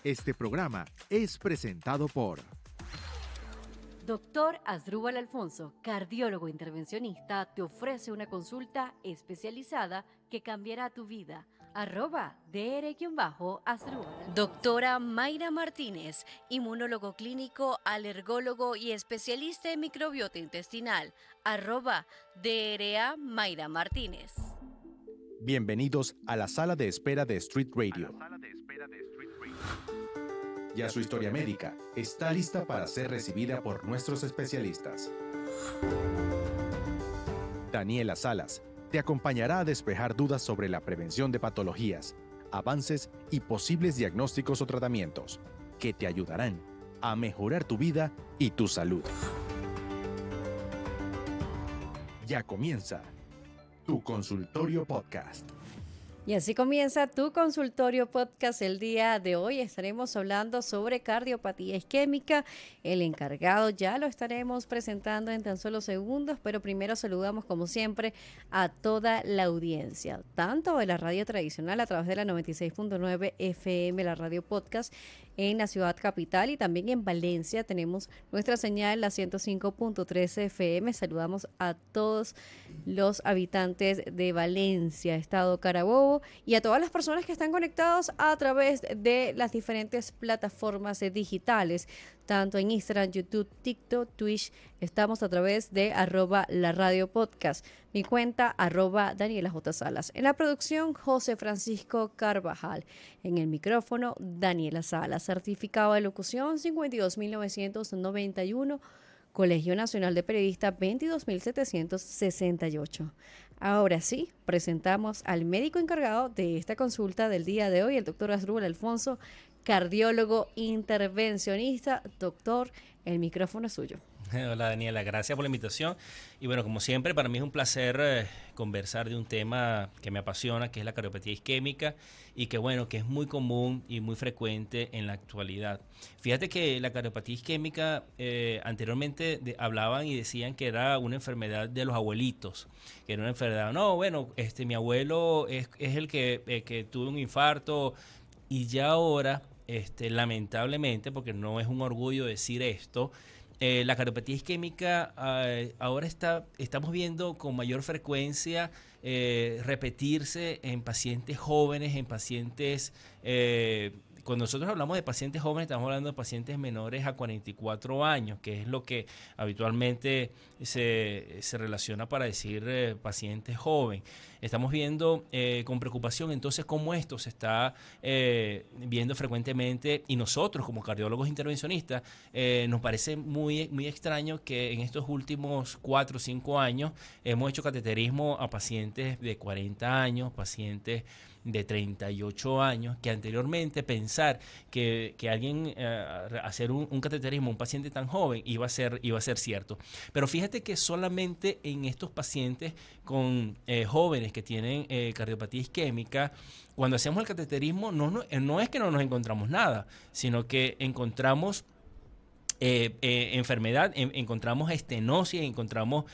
Este programa es presentado por Doctor Asdrúbal Alfonso, cardiólogo intervencionista, te ofrece una consulta especializada que cambiará tu vida. @dr-asdrúbal. Doctora Mayra Martínez, inmunólogo clínico, alergólogo y especialista en microbiota intestinal. @DRA Mayra Martínez. Bienvenidos a la sala de espera de Street Radio. Ya su historia médica está lista para ser recibida por nuestros especialistas. Daniela Salas te acompañará a despejar dudas sobre la prevención de patologías, avances y posibles diagnósticos o tratamientos que te ayudarán a mejorar tu vida y tu salud. Ya comienza tu consultorio podcast. Y así comienza tu consultorio podcast. El día de hoy estaremos hablando sobre cardiopatía isquémica. El encargado ya lo estaremos presentando en tan solo segundos, pero primero saludamos como siempre a toda la audiencia, tanto de la radio tradicional a través de la 96.9 FM, la radio podcast en la ciudad capital, y también en Valencia tenemos nuestra señal, la 105.3 FM. Saludamos a todos los habitantes de Valencia, Estado Carabobo, y a todas las personas que están conectados a través de las diferentes plataformas digitales, tanto en Instagram, YouTube, TikTok, Twitch. Estamos a través de @laradiopodcast. Mi cuenta @Daniela J. Salas. En la producción, José Francisco Carvajal. En el micrófono, Daniela Salas. Certificado de locución 52.991. Colegio Nacional de Periodistas 22.768. Ahora sí, presentamos al médico encargado de esta consulta del día de hoy, el doctor Asdrúbal Alfonso, cardiólogo intervencionista. Doctor, el micrófono es suyo. Hola Daniela, gracias por la invitación. Y bueno, como siempre, para mí es un placer conversar de un tema que me apasiona, que es la cardiopatía isquémica, y que bueno, que es muy común y muy frecuente en la actualidad. Fíjate que la cardiopatía isquémica anteriormente hablaban y decían que era una enfermedad de los abuelitos, que era una enfermedad, no, bueno, mi abuelo es el que tuvo un infarto, y ya ahora, lamentablemente, porque no es un orgullo decir esto, la cardiopatía isquémica ahora estamos viendo con mayor frecuencia repetirse en pacientes jóvenes, en pacientes, cuando nosotros hablamos de pacientes jóvenes, estamos hablando de pacientes menores a 44 años, que es lo que habitualmente se relaciona para decir paciente joven. Estamos viendo con preocupación entonces cómo esto se está viendo frecuentemente, y nosotros como cardiólogos intervencionistas nos parece muy, muy extraño que en estos últimos 4 o 5 años hemos hecho cateterismo a pacientes de 40 años, pacientes de 38 años, que anteriormente pensar que alguien hacer un cateterismo a un paciente tan joven iba a ser cierto. Pero fíjate que solamente en estos pacientes con jóvenes que tienen cardiopatía isquémica, cuando hacemos el cateterismo no es que no nos encontramos nada, sino que encontramos enfermedad, encontramos estenosis, encontramos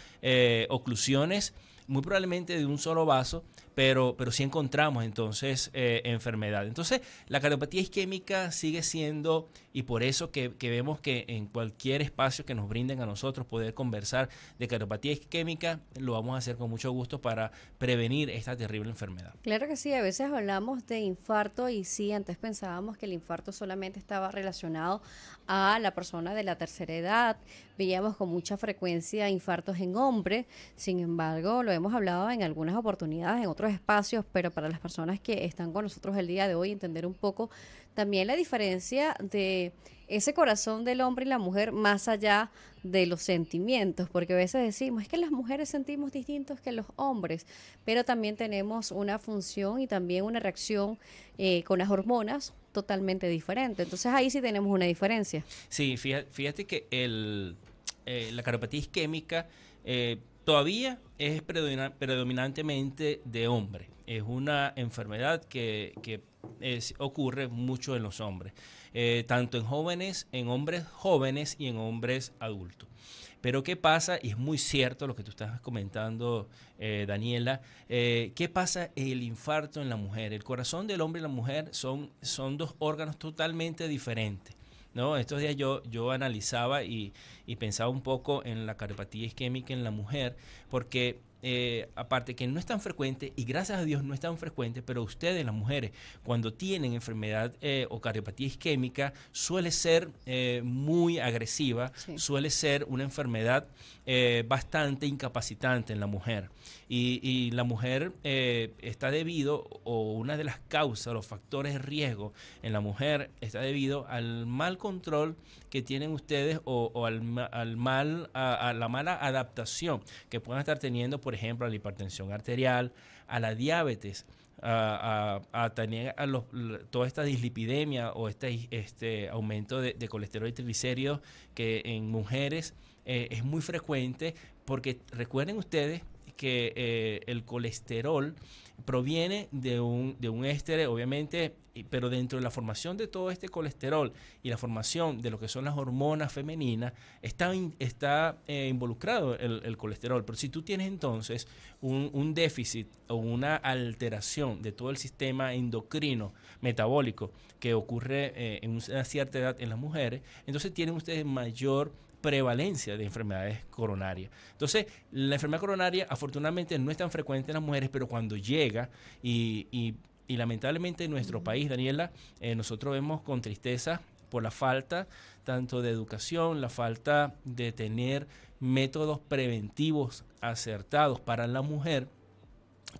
oclusiones, muy probablemente de un solo vaso, pero sí encontramos entonces enfermedad. Entonces la cardiopatía isquémica sigue siendo, y por eso que vemos que en cualquier espacio que nos brinden a nosotros poder conversar de cardiopatía isquémica, lo vamos a hacer con mucho gusto para prevenir esta terrible enfermedad. Claro que sí, a veces hablamos de infarto, y sí, antes pensábamos que el infarto solamente estaba relacionado a la persona de la tercera edad. Veíamos con mucha frecuencia infartos en hombres. Sin embargo, lo hemos hablado en algunas oportunidades, en otros espacios, pero para las personas que están con nosotros el día de hoy, entender un poco también la diferencia de ese corazón del hombre y la mujer más allá de los sentimientos, porque a veces decimos, es que las mujeres sentimos distintos que los hombres, pero también tenemos una función y también una reacción con las hormonas totalmente diferente. Entonces ahí sí tenemos una diferencia. Sí, fíjate que la cardiopatía isquémica todavía es predominantemente de hombre. Es una enfermedad que ocurre mucho en los hombres, tanto en hombres jóvenes y en hombres adultos. Pero ¿qué pasa? Y es muy cierto lo que tú estás comentando, Daniela. ¿Qué pasa el infarto en la mujer? El corazón del hombre y la mujer son dos órganos totalmente diferentes, ¿no? Estos días yo analizaba y pensaba un poco en la cardiopatía isquémica en la mujer, porque aparte que no es tan frecuente, y gracias a Dios no es tan frecuente, pero ustedes, las mujeres, cuando tienen enfermedad o cardiopatía isquémica, suele ser muy agresiva, Sí. suele ser una enfermedad bastante incapacitante en la mujer. Y la mujer está debido, o una de las causas, los factores de riesgo en la mujer está debido al mal control que tienen ustedes o a la mala adaptación que puedan estar teniendo, por ejemplo, a la hipertensión arterial, a la diabetes, tener toda esta dislipidemia o este aumento de colesterol y triglicéridos que en mujeres es muy frecuente, porque recuerden ustedes que el colesterol proviene de un éster, obviamente, pero dentro de la formación de todo este colesterol y la formación de lo que son las hormonas femeninas, está involucrado el colesterol. Pero si tú tienes entonces un déficit o una alteración de todo el sistema endocrino metabólico que ocurre en una cierta edad en las mujeres, entonces tienen ustedes mayor prevalencia de enfermedades coronarias. Entonces, la enfermedad coronaria afortunadamente no es tan frecuente en las mujeres, pero cuando llega y lamentablemente en nuestro país, Daniela, nosotros vemos con tristeza por la falta tanto de educación, la falta de tener métodos preventivos acertados para la mujer,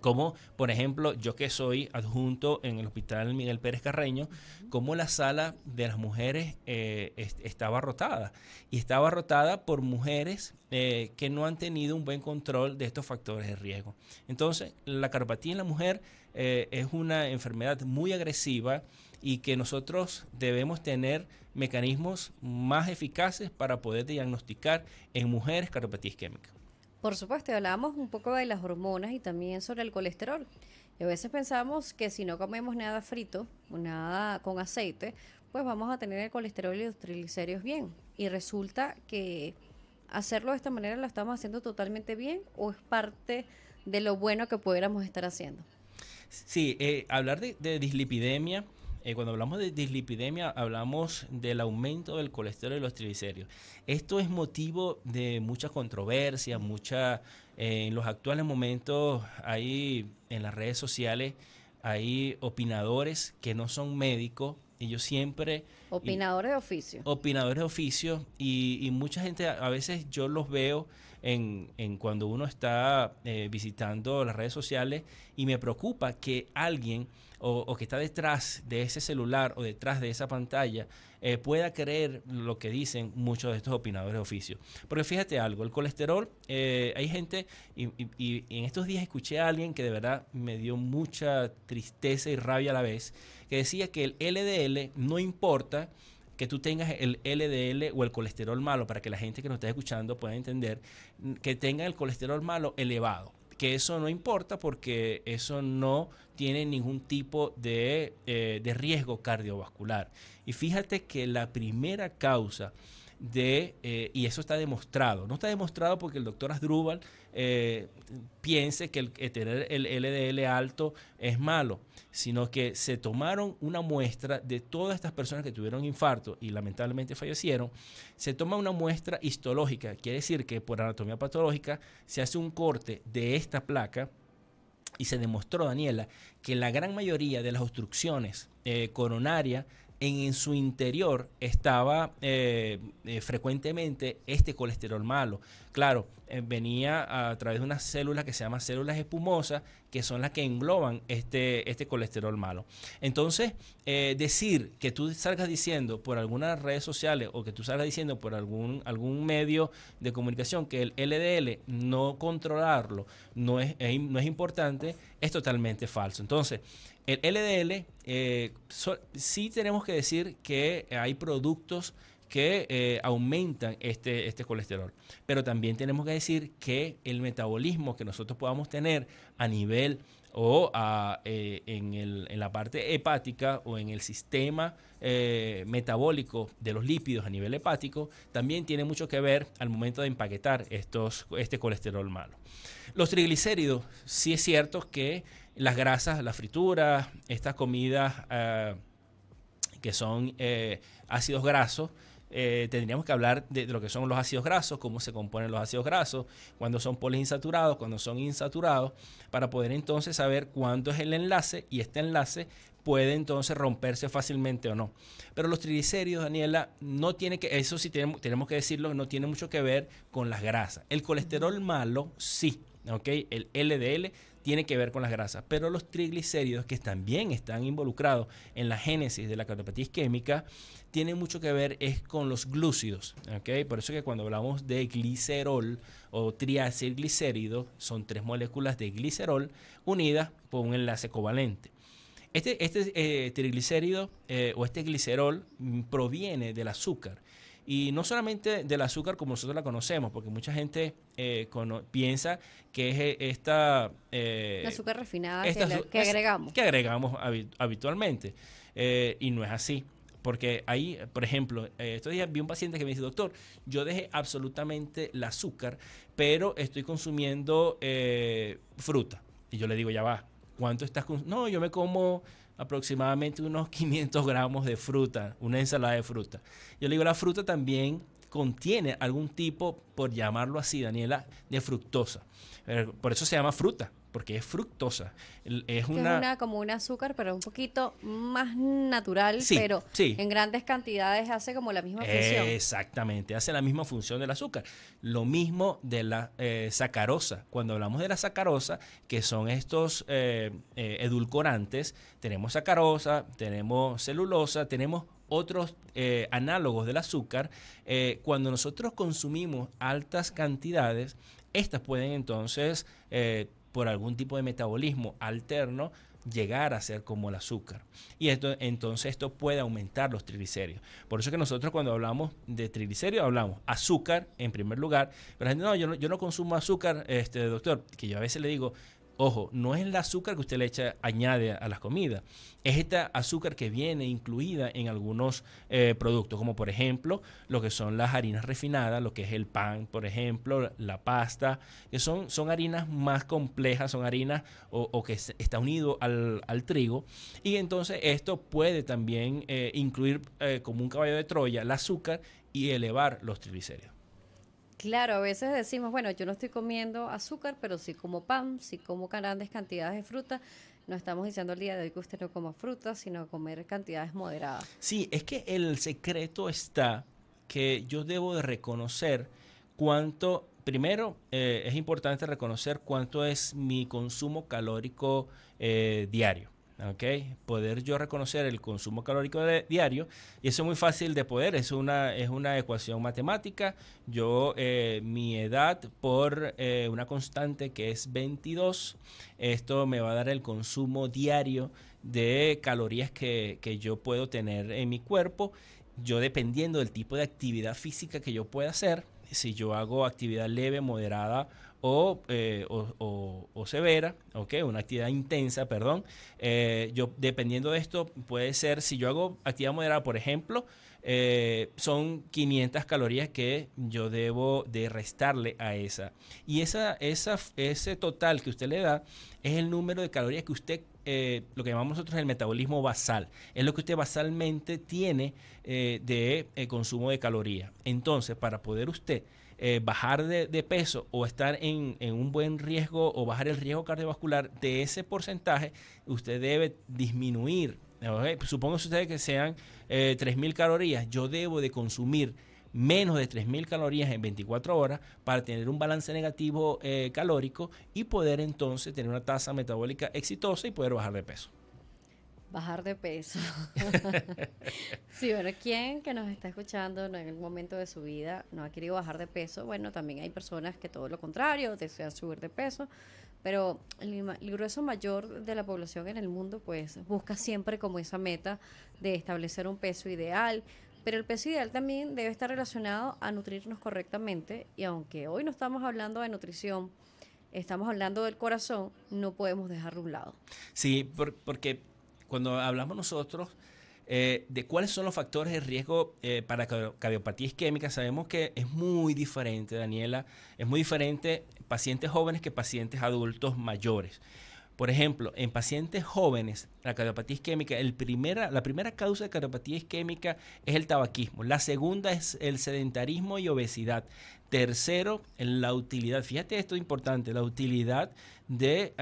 como por ejemplo yo que soy adjunto en el Hospital Miguel Pérez Carreño, como la sala de las mujeres estaba rotada, y estaba rotada por mujeres que no han tenido un buen control de estos factores de riesgo. Entonces la cardiopatía en la mujer es una enfermedad muy agresiva, y que nosotros debemos tener mecanismos más eficaces para poder diagnosticar en mujeres cardiopatía isquémica. Por supuesto, hablábamos un poco de las hormonas y también sobre el colesterol. Y a veces pensamos que si no comemos nada frito o nada con aceite, pues vamos a tener el colesterol y los triglicéridos bien. Y resulta que hacerlo de esta manera lo estamos haciendo totalmente bien, o es parte de lo bueno que pudiéramos estar haciendo. Sí, hablar de dislipidemia, cuando hablamos de dislipidemia hablamos del aumento del colesterol y los triglicéridos. Esto es motivo de mucha controversia, en los actuales momentos hay en las redes sociales, hay opinadores que no son médicos, y yo siempre... Opinadores de oficio. Opinadores de oficio, y mucha gente a veces yo los veo en cuando uno está visitando las redes sociales, y me preocupa que alguien o que está detrás de ese celular o detrás de esa pantalla pueda creer lo que dicen muchos de estos opinadores de oficio. Porque fíjate algo, el colesterol, hay gente, y en estos días escuché a alguien que de verdad me dio mucha tristeza y rabia a la vez, que decía que el LDL no importa que tú tengas el LDL o el colesterol malo, para que la gente que nos está escuchando pueda entender, que tenga el colesterol malo elevado, que eso no importa porque eso no tiene ningún tipo de riesgo cardiovascular. Y fíjate que la primera causa y eso está demostrado, no está demostrado porque el doctor Asdrúbal piense que tener el LDL alto es malo, sino que se tomaron una muestra de todas estas personas que tuvieron infarto y lamentablemente fallecieron. Se toma una muestra histológica, quiere decir que por anatomía patológica se hace un corte de esta placa, y se demostró, Daniela, que la gran mayoría de las obstrucciones coronarias en su interior estaba frecuentemente este colesterol malo. Claro, venía a través de unas células que se llaman células espumosas, que son las que engloban este colesterol malo. Entonces, decir que tú salgas diciendo por algunas redes sociales, o que tú salgas diciendo por algún medio de comunicación, que el LDL no controlarlo no es importante, es totalmente falso. Entonces, el LDL, sí tenemos que decir que hay productos que aumentan este colesterol, pero también tenemos que decir que el metabolismo que nosotros podamos tener a nivel o en la parte hepática o en el sistema metabólico de los lípidos a nivel hepático, también tiene mucho que ver al momento de empaquetar este colesterol malo. Los triglicéridos, sí es cierto que las grasas, las frituras, estas comidas que son ácidos grasos, tendríamos que hablar de lo que son los ácidos grasos, cómo se componen los ácidos grasos, cuándo son poliinsaturados, cuándo son insaturados, para poder entonces saber cuánto es el enlace, y este enlace puede entonces romperse fácilmente o no. Pero los triglicéridos, Daniela, no tiene que, eso sí tenemos que decirlo, no tiene mucho que ver con las grasas. El colesterol malo, sí, ¿ok? El LDL tiene que ver con las grasas, pero los triglicéridos, que también están involucrados en la génesis de la cardiopatía isquémica, tienen mucho que ver es con los glúcidos, ¿ok? Por eso que cuando hablamos de glicerol o triacilglicérido, son 3 moléculas de glicerol unidas por un enlace covalente. Este triglicérido o este glicerol proviene del azúcar. Y no solamente del azúcar como nosotros la conocemos, porque mucha gente piensa que es esta... La azúcar refinada que agregamos. Que agregamos habitualmente. Y no es así. Porque ahí, por ejemplo, estos días vi un paciente que me dice: doctor, yo dejé absolutamente el azúcar, pero estoy consumiendo fruta. Y yo le digo: ya va, ¿cuánto estás consumiendo? No, yo me como aproximadamente unos 500 gramos de fruta, una ensalada de fruta. Yo le digo: la fruta también contiene algún tipo, por llamarlo así, Daniela, de fructosa. Por eso se llama fruta, porque es fructosa. Es como un azúcar, pero un poquito más natural, sí, pero sí, en grandes cantidades hace como la misma función. Exactamente, hace la misma función del azúcar. Lo mismo de la sacarosa. Cuando hablamos de la sacarosa, que son estos edulcorantes, tenemos sacarosa, tenemos celulosa, tenemos otros análogos del azúcar. Cuando nosotros consumimos altas cantidades, estas pueden entonces, por algún tipo de metabolismo alterno, llegar a ser como el azúcar. Y entonces esto puede aumentar los triglicéridos. Por eso que nosotros, cuando hablamos de triglicéridos, hablamos azúcar en primer lugar. Pero la gente: no, yo no consumo azúcar, doctor. Que yo a veces le digo: ojo, no es el azúcar que usted le añade a las comidas, es esta azúcar que viene incluida en algunos productos, como por ejemplo lo que son las harinas refinadas, lo que es el pan, por ejemplo, la pasta, que son harinas más complejas, son harinas o que está unido al trigo, y entonces esto puede también incluir como un caballo de Troya el azúcar y elevar los triglicéridos. Claro, a veces decimos: bueno, yo no estoy comiendo azúcar, pero sí como pan, sí como grandes cantidades de fruta. No estamos diciendo el día de hoy que usted no coma fruta, sino comer cantidades moderadas. Sí, es que el secreto está que yo debo de reconocer cuánto, primero es importante reconocer cuánto es mi consumo calórico diario. ¿Okay? Poder yo reconocer el consumo calórico diario, y eso es muy fácil de poder, es una ecuación matemática. Yo, mi edad por una constante que es 22, esto me va a dar el consumo diario de calorías que yo puedo tener en mi cuerpo. Yo, dependiendo del tipo de actividad física que yo pueda hacer, si yo hago actividad leve, moderada o severa, ¿okay? Una actividad intensa, perdón. Yo, dependiendo de esto, puede ser, si yo hago actividad moderada, por ejemplo, son 500 calorías que yo debo de restarle a esa. Y ese total que usted le da es el número de calorías que usted, lo que llamamos nosotros el metabolismo basal, es lo que usted basalmente tiene de consumo de calorías. Entonces, para poder usted bajar de peso o estar en un buen riesgo o bajar el riesgo cardiovascular de ese porcentaje, usted debe disminuir. ¿Okay? Supóngase usted que sean 3.000 calorías, yo debo de consumir menos de 3.000 calorías en 24 horas para tener un balance negativo calórico y poder entonces tener una tasa metabólica exitosa y poder bajar de peso. Bajar de peso. Sí, bueno, ¿quién que nos está escuchando en algún momento de su vida no ha querido bajar de peso? Bueno, también hay personas que todo lo contrario, desean subir de peso, pero el grueso mayor de la población en el mundo pues busca siempre como esa meta de establecer un peso ideal, pero el peso ideal también debe estar relacionado a nutrirnos correctamente, y aunque hoy no estamos hablando de nutrición, estamos hablando del corazón, no podemos dejarlo a un lado. Sí, porque cuando hablamos nosotros de cuáles son los factores de riesgo para cardiopatía isquémica, sabemos que es muy diferente, Daniela, es muy diferente pacientes jóvenes que pacientes adultos mayores. Por ejemplo, en pacientes jóvenes, la cardiopatía isquémica, la primera causa de cardiopatía isquémica es el tabaquismo. La segunda es el sedentarismo y obesidad. Tercero, la utilidad. Fíjate, esto es importante, la utilidad de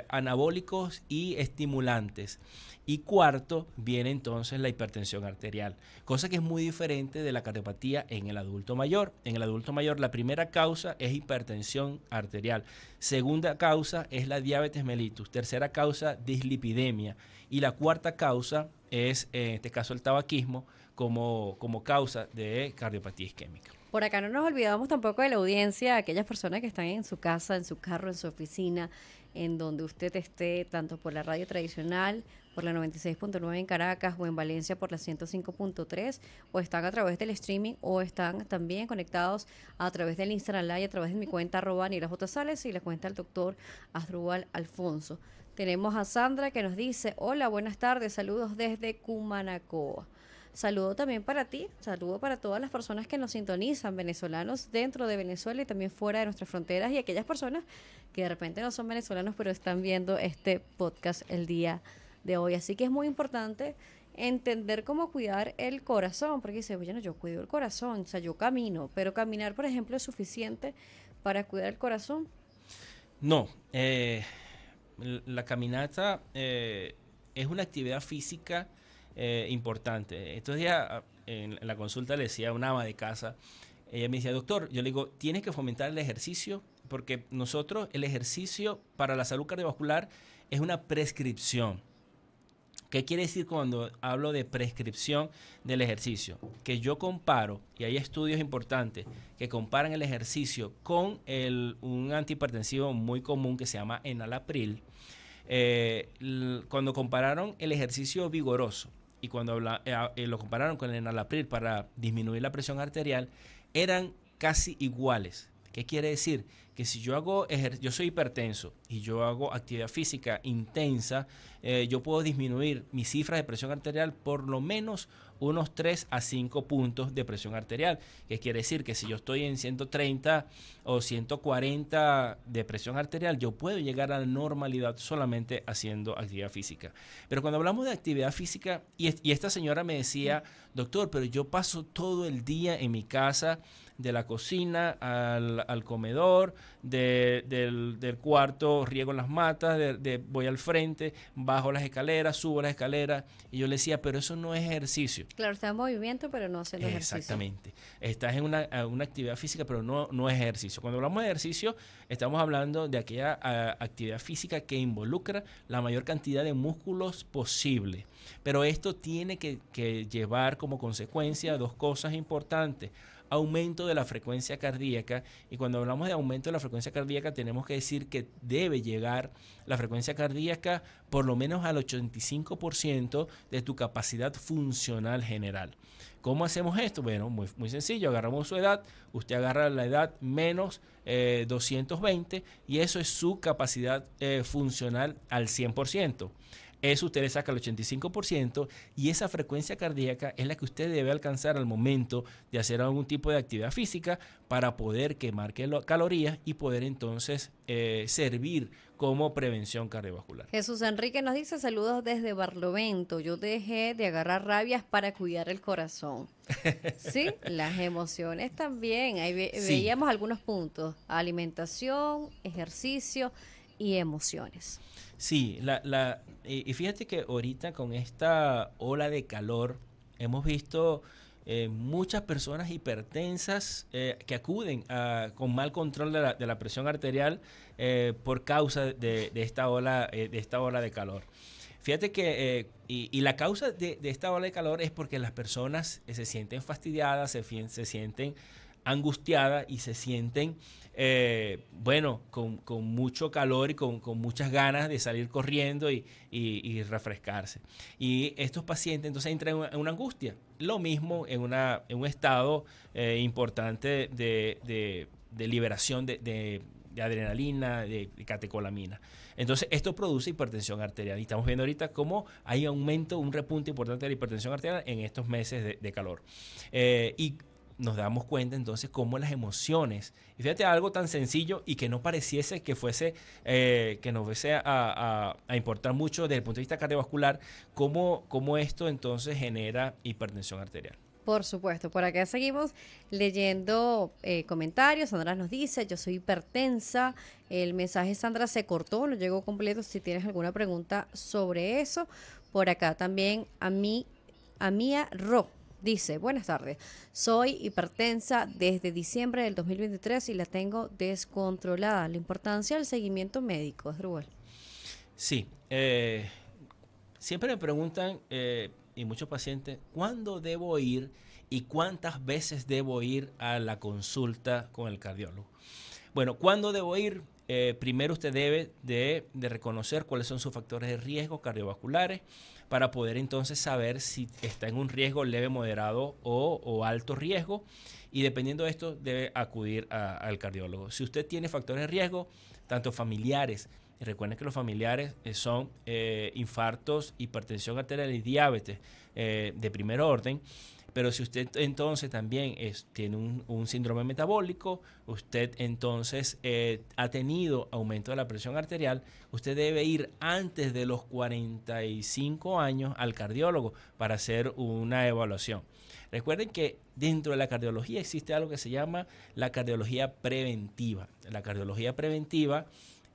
anabólicos y estimulantes. Y cuarto, viene entonces la hipertensión arterial, cosa que es muy diferente de la cardiopatía en el adulto mayor. En el adulto mayor, la primera causa es hipertensión arterial. Segunda causa es la diabetes mellitus. Tercera causa, dislipidemia. Y la cuarta causa es, en este caso, el tabaquismo como causa de cardiopatía isquémica. Por acá no nos olvidamos tampoco de la audiencia, aquellas personas que están en su casa, en su carro, en su oficina, en donde usted esté, tanto por la radio tradicional, por la 96.9 en Caracas o en Valencia por la 105.3, o están a través del streaming o están también conectados a través del Instagram Live, a través de mi cuenta @NilaJSales y la cuenta del doctor Asdrúbal Alfonso. Tenemos a Sandra que nos dice: hola, buenas tardes, saludos desde Cumanacoa. Saludo también para ti, saludo para todas las personas que nos sintonizan, venezolanos dentro de Venezuela y también fuera de nuestras fronteras, y aquellas personas que de repente no son venezolanos pero están viendo este podcast el día de hoy. Así que es muy importante entender cómo cuidar el corazón, porque dice, oye, no, yo cuido el corazón, o sea, yo camino, pero caminar, por ejemplo, es suficiente para cuidar el corazón. No, la caminata es una actividad física importante. Estos días en la consulta le decía a una ama de casa, ella me decía, doctor, yo le digo, tienes que fomentar el ejercicio, porque nosotros el ejercicio para la salud cardiovascular es una prescripción. ¿Qué quiere decir cuando hablo de prescripción del ejercicio? Que yo comparo, y hay estudios importantes que comparan el ejercicio con un antihipertensivo muy común que se llama enalapril. Cuando compararon el ejercicio vigoroso y cuando lo compararon con el enalapril para disminuir la presión arterial, eran casi iguales. ¿Qué quiere decir? Que si yo yo soy hipertenso y yo hago actividad física intensa, yo puedo disminuir mis cifras de presión arterial por lo menos unos 3 a 5 puntos de presión arterial. ¿Qué quiere decir? Que si yo estoy en 130 o 140 de presión arterial, yo puedo llegar a la normalidad solamente haciendo actividad física. Pero cuando hablamos de actividad física, y esta señora me decía, doctor, pero yo paso todo el día en mi casa, de la cocina al comedor, del cuarto riego las matas, voy al frente, bajo las escaleras, subo las escaleras, y yo le decía, pero eso no es ejercicio. Claro, está en movimiento, pero no haciendo ejercicio. Exactamente. Estás en una actividad física, pero no es ejercicio. Cuando hablamos de ejercicio, estamos hablando de aquella actividad física que involucra la mayor cantidad de músculos posible. Pero esto tiene que llevar como consecuencia dos cosas importantes. Aumento de la frecuencia cardíaca, y cuando hablamos de aumento de la frecuencia cardíaca tenemos que decir que debe llegar la frecuencia cardíaca por lo menos al 85% de tu capacidad funcional general. ¿Cómo hacemos esto? Bueno, muy sencillo, agarramos su edad, usted agarra la edad menos 220 y eso es su capacidad funcional al 100%. Eso usted le saca el 85% y esa frecuencia cardíaca es la que usted debe alcanzar al momento de hacer algún tipo de actividad física para poder quemar calorías y poder entonces servir como prevención cardiovascular. Jesús Enrique nos dice, saludos desde Barlovento, yo dejé de agarrar rabias para cuidar el corazón. Sí, las emociones también, ahí veíamos algunos puntos, alimentación, ejercicio y emociones. Sí, y fíjate que ahorita con esta ola de calor hemos visto muchas personas hipertensas que acuden con mal control de la presión arterial por causa de esta ola de calor. Fíjate que y la causa de esta ola de calor es porque las personas se sienten fastidiadas, se sienten angustiadas y se sienten con mucho calor y con muchas ganas de salir corriendo y refrescarse. Y estos pacientes entonces entran en una angustia. Lo mismo en un estado importante de liberación de de adrenalina, de catecolamina. Entonces, esto produce hipertensión arterial. Y estamos viendo ahorita cómo hay aumento, un repunte importante de la hipertensión arterial en estos meses de calor. Y nos damos cuenta entonces cómo las emociones, y fíjate algo tan sencillo y que no pareciese que fuese, que nos fuese a importar mucho desde el punto de vista cardiovascular, cómo esto entonces genera hipertensión arterial. Por supuesto, por acá seguimos leyendo comentarios. Sandra nos dice, yo soy hipertensa. El mensaje, Sandra, se cortó, no llegó completo. Si tienes alguna pregunta sobre eso. Por acá también Mía Ro dice, buenas tardes, soy hipertensa desde diciembre del 2023 y la tengo descontrolada. La importancia del seguimiento médico, Asdrúbal. Sí, siempre me preguntan, y muchos pacientes, ¿cuándo debo ir y cuántas veces debo ir a la consulta con el cardiólogo? Bueno, ¿cuándo debo ir? Primero usted debe de reconocer cuáles son sus factores de riesgo cardiovasculares para poder entonces saber si está en un riesgo leve, moderado o alto riesgo, y dependiendo de esto debe acudir al cardiólogo. Si usted tiene factores de riesgo, tanto familiares, y recuerden que los familiares son infartos, hipertensión arterial y diabetes de primer orden. Pero si usted entonces también tiene un síndrome metabólico, usted entonces ha tenido aumento de la presión arterial, usted debe ir antes de los 45 años al cardiólogo para hacer una evaluación. Recuerden que dentro de la cardiología existe algo que se llama la cardiología preventiva. La cardiología preventiva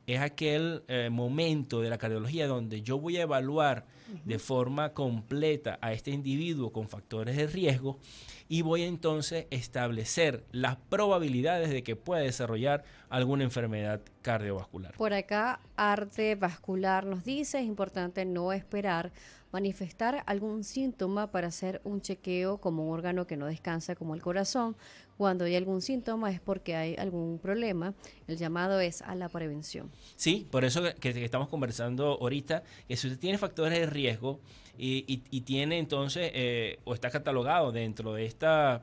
es aquel momento de la cardiología donde yo voy a evaluar de forma completa a este individuo con factores de riesgo y voy entonces a establecer las probabilidades de que pueda desarrollar alguna enfermedad cardiovascular. Por acá, Arte Vascular nos dice, es importante no esperar manifestar algún síntoma para hacer un chequeo como un órgano que no descansa como el corazón. Cuando hay algún síntoma es porque hay algún problema. El llamado es a la prevención. Sí, por eso que estamos conversando ahorita, que si usted tiene factores de riesgo y tiene entonces, o está catalogado dentro de esta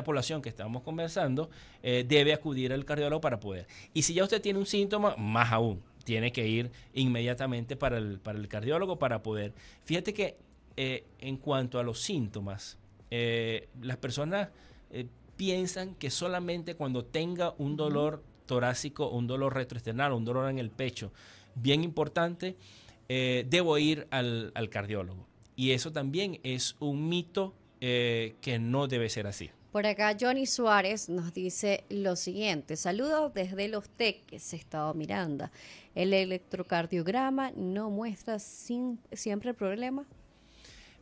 población que estamos conversando, debe acudir al cardiólogo para poder. Y si ya usted tiene un síntoma, más aún, tiene que ir inmediatamente para el cardiólogo para poder. Fíjate que en cuanto a los síntomas, las personas piensan que solamente cuando tenga un dolor torácico, un dolor retroesternal, un dolor en el pecho, bien importante, debo ir al cardiólogo. Y eso también es un mito que no debe ser así. Por acá Johnny Suárez nos dice lo siguiente, saludos desde Los Teques, Estado Miranda. ¿El electrocardiograma no muestra siempre el problema?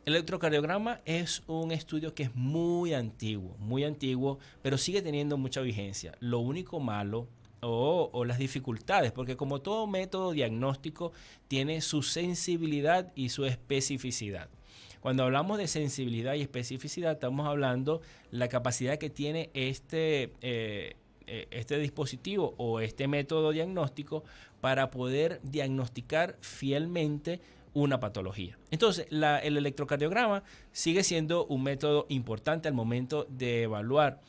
El electrocardiograma es un estudio que es muy antiguo, pero sigue teniendo mucha vigencia. Lo único malo o las dificultades, porque como todo método diagnóstico tiene su sensibilidad y su especificidad. Cuando hablamos de sensibilidad y especificidad, estamos hablando la capacidad que tiene este dispositivo o este método diagnóstico para poder diagnosticar fielmente una patología. Entonces, el electrocardiograma sigue siendo un método importante al momento de evaluar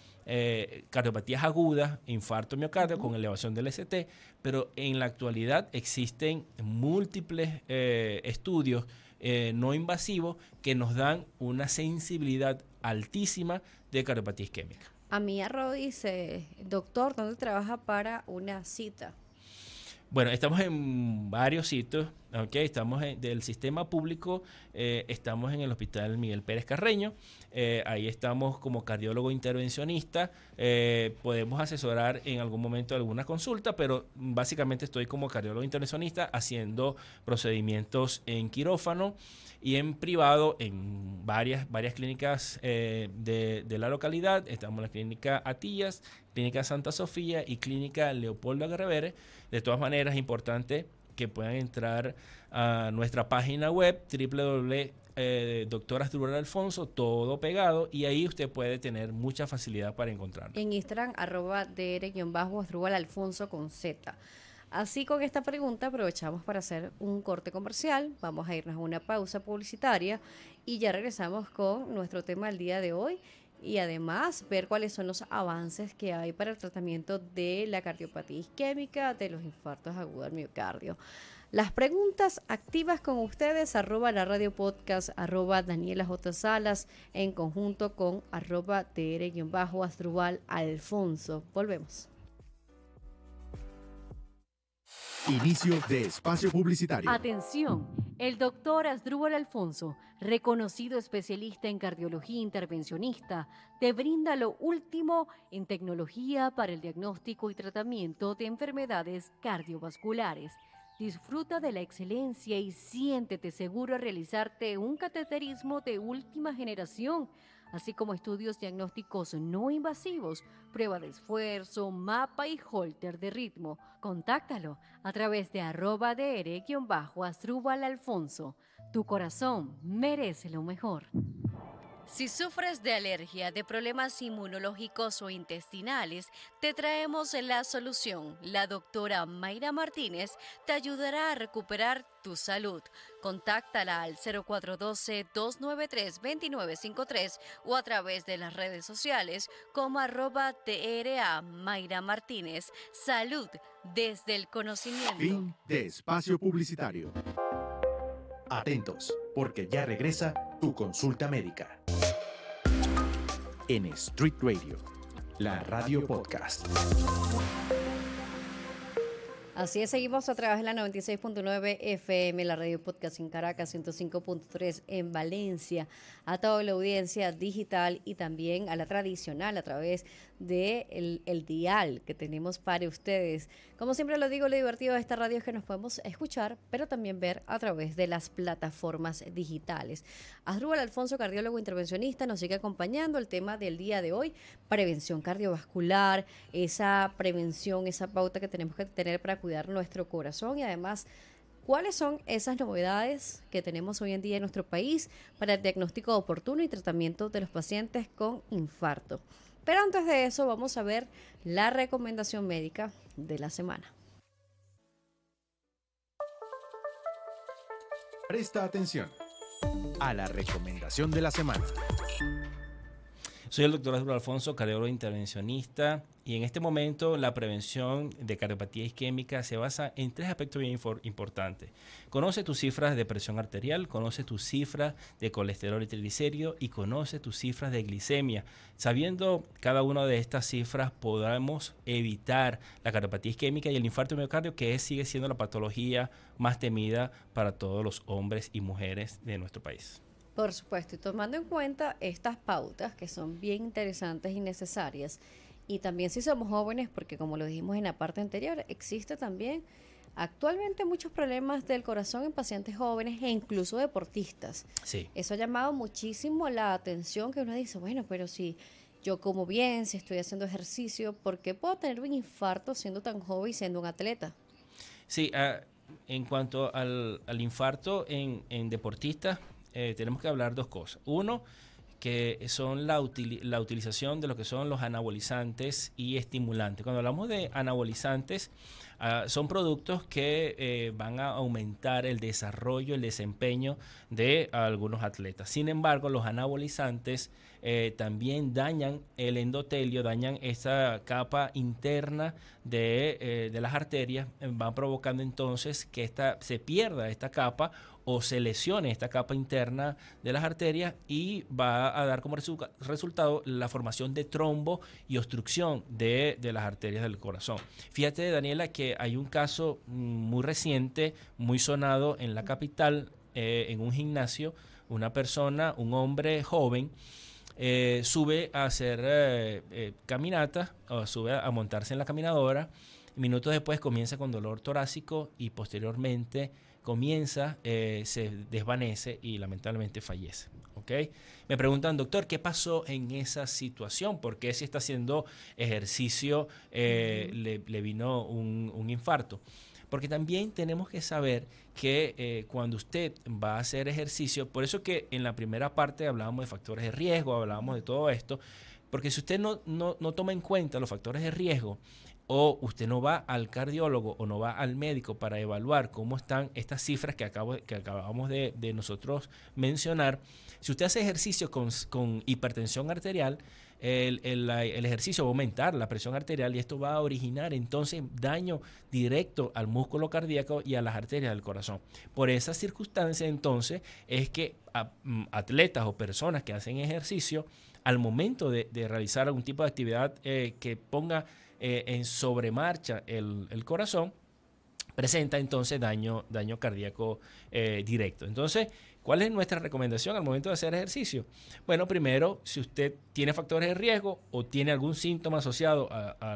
cardiopatías agudas, infarto miocardio con elevación del ST, pero en la actualidad existen múltiples estudios no invasivos que nos dan una sensibilidad altísima de cardiopatía isquémica. A mí Arro dice, doctor, ¿dónde trabaja para una cita? Bueno, estamos en varios sitios, ¿okay? Estamos del sistema público, estamos en el Hospital Miguel Pérez Carreño, ahí estamos como cardiólogo intervencionista, podemos asesorar en algún momento alguna consulta, pero básicamente estoy como cardiólogo intervencionista haciendo procedimientos en quirófano y en privado en varias clínicas de la localidad. Estamos en la clínica Atillas, clínica Santa Sofía y clínica Leopoldo Agarrevere. De todas maneras, es importante que puedan entrar a nuestra página web Dr. Asdrúbal Alfonso, todo pegado, y ahí usted puede tener mucha facilidad para encontrarnos. En Instagram, @dr_Asdrúbal Alfonso con Z. Así, con esta pregunta aprovechamos para hacer un corte comercial. Vamos a irnos a una pausa publicitaria y ya regresamos con nuestro tema del día de hoy y además ver cuáles son los avances que hay para el tratamiento de la cardiopatía isquémica, de los infartos agudos al miocardio. Las preguntas activas con ustedes, @la radio podcast, @Daniela J. Salas, en conjunto con @TR-Asdrúbal Alfonso. Volvemos. Inicio de espacio publicitario. Atención, el doctor Asdrúbal Alfonso, reconocido especialista en cardiología intervencionista, te brinda lo último en tecnología para el diagnóstico y tratamiento de enfermedades cardiovasculares. Disfruta de la excelencia y siéntete seguro al realizarte un cateterismo de última generación, así como estudios diagnósticos no invasivos, prueba de esfuerzo, mapa y holter de ritmo. Contáctalo a través de @dr-Asdrúbal Alfonso. Tu corazón merece lo mejor. Si sufres de alergia, de problemas inmunológicos o intestinales, te traemos la solución. La doctora Mayra Martínez te ayudará a recuperar tu salud. Contáctala al 0412-293-2953 o a través de las redes sociales como @TRA Mayra Martínez. Salud desde el conocimiento. Fin de espacio publicitario. Atentos, porque ya regresa tu consulta médica. En Street Radio, la radio podcast. Así es, seguimos a través de la 96.9 FM, la radio podcast en Caracas, 105.3 en Valencia, a toda la audiencia digital y también a la tradicional a través de el dial que tenemos para ustedes. Como siempre lo digo, lo divertido de esta radio es que nos podemos escuchar, pero también ver a través de las plataformas digitales. Asdrúbal Alfonso, cardiólogo intervencionista, nos sigue acompañando. El tema del día de hoy, prevención cardiovascular, esa prevención, esa pauta que tenemos que tener para cuidar nuestro corazón y además cuáles son esas novedades que tenemos hoy en día en nuestro país para el diagnóstico oportuno y tratamiento de los pacientes con infarto. Pero antes de eso vamos a ver la recomendación médica de la semana. Presta atención a la recomendación de la semana. Soy el doctor Asdrúbal Alfonso, cardiólogo intervencionista, y en este momento la prevención de cardiopatía isquémica se basa en 3 aspectos bien importantes. Conoce tus cifras de presión arterial, conoce tus cifras de colesterol y triglicéridos y conoce tus cifras de glicemia. Sabiendo cada una de estas cifras podremos evitar la cardiopatía isquémica y el infarto de miocardio, que sigue siendo la patología más temida para todos los hombres y mujeres de nuestro país. Por supuesto, y tomando en cuenta estas pautas que son bien interesantes y necesarias, y también si somos jóvenes, porque como lo dijimos en la parte anterior, existe también actualmente muchos problemas del corazón en pacientes jóvenes e incluso deportistas. Sí. Eso ha llamado muchísimo la atención, que uno dice, bueno, pero si yo como bien, si estoy haciendo ejercicio, ¿por qué puedo tener un infarto siendo tan joven y siendo un atleta? Sí, en cuanto al infarto en deportistas, tenemos que hablar 2 cosas. Uno, que son la utilización de lo que son los anabolizantes y estimulantes. Cuando hablamos de anabolizantes, son productos que van a aumentar el desarrollo, el desempeño de algunos atletas. Sin embargo, los anabolizantes también dañan el endotelio, dañan esa capa interna de las arterias, van provocando entonces que se pierda esta capa o se lesione esta capa interna de las arterias y va a dar como resultado la formación de trombo y obstrucción de las arterias del corazón. Fíjate, Daniela, que hay un caso muy reciente, muy sonado en la capital, en un gimnasio, una persona, un hombre joven, sube a hacer caminata, o sube a montarse en la caminadora. Minutos después comienza con dolor torácico y posteriormente se desvanece y lamentablemente fallece. ¿Okay? Me preguntan, doctor, ¿qué pasó en esa situación? ¿Por qué si está haciendo ejercicio le vino un infarto? Porque también tenemos que saber que cuando usted va a hacer ejercicio, por eso que en la primera parte hablábamos de factores de riesgo, hablábamos de todo esto, porque si usted no toma en cuenta los factores de riesgo, o usted no va al cardiólogo o no va al médico para evaluar cómo están estas cifras que acabamos de nosotros mencionar, si usted hace ejercicio con hipertensión arterial, el ejercicio va a aumentar la presión arterial y esto va a originar entonces daño directo al músculo cardíaco y a las arterias del corazón. Por esa circunstancia entonces es que atletas o personas que hacen ejercicio al momento de realizar algún tipo de actividad que ponga en sobremarcha el corazón, presenta entonces daño cardíaco directo. Entonces, ¿cuál es nuestra recomendación al momento de hacer ejercicio? Bueno, primero, si usted tiene factores de riesgo o tiene algún síntoma asociado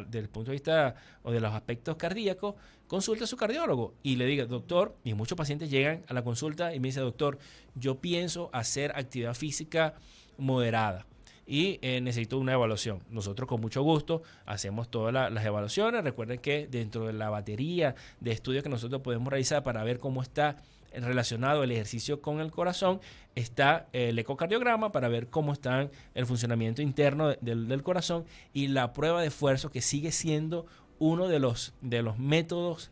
desde el punto de vista o de los aspectos cardíacos, consulte a su cardiólogo y le diga, doctor, y muchos pacientes llegan a la consulta y me dicen, doctor, yo pienso hacer actividad física moderada y necesito una evaluación. Nosotros con mucho gusto hacemos todas las evaluaciones. Recuerden que dentro de la batería de estudios que nosotros podemos realizar para ver cómo está relacionado el ejercicio con el corazón, está el ecocardiograma para ver cómo está el funcionamiento interno del corazón y la prueba de esfuerzo, que sigue siendo uno de los métodos